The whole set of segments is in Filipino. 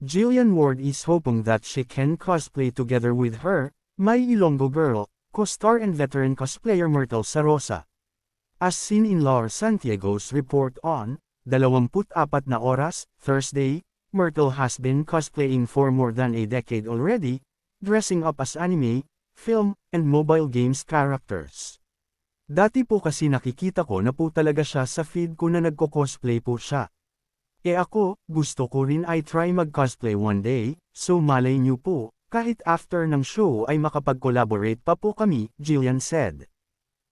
Jillian Ward is hoping that she can cosplay together with her, My Ilonggo Girl, co-star and veteran cosplayer Myrtle Sarosa. As seen in Laura Santiago's report on 24 na oras, Thursday, Myrtle has been cosplaying for more than a decade already, dressing up as anime, film, and mobile games characters. Dati po kasi nakikita ko na po talaga siya sa feed ko na nagko-cosplay po siya. Ako, gusto ko rin ay try mag-cosplay one day, so malay niyo po, kahit after ng show ay makapag-collaborate pa po kami, Jillian said.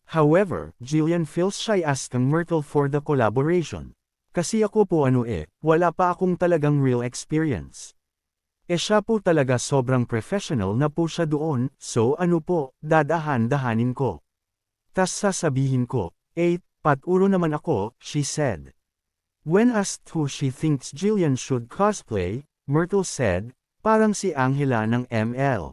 However, Jillian feels shy asking Myrtle for the collaboration. Kasi ako po wala pa akong talagang real experience. Siya po talaga sobrang professional na po siya doon, so dadahan-dahanin ko. Tas sasabihin ko, paturo naman ako, she said. When asked who she thinks Jillian should cosplay, Myrtle said, parang si Angela ng ML.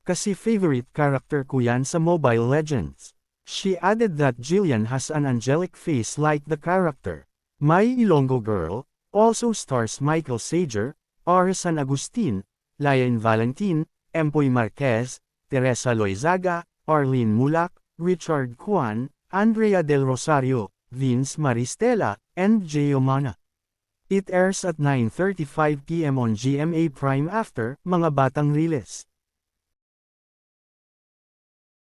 Kasi favorite character ko yan sa Mobile Legends. She added that Jillian has an angelic face like the character. My Ilonggo Girl also stars Michael Sager, R. San Agustin, Lian Valentin, Empoy Marquez, Teresa Loizaga, Arlene Mulak, Richard Kwan, Andrea Del Rosario, Vince Maristela, and Gio Mana. It airs at 9:35 p.m. on GMA Prime after Mga Batang Riles.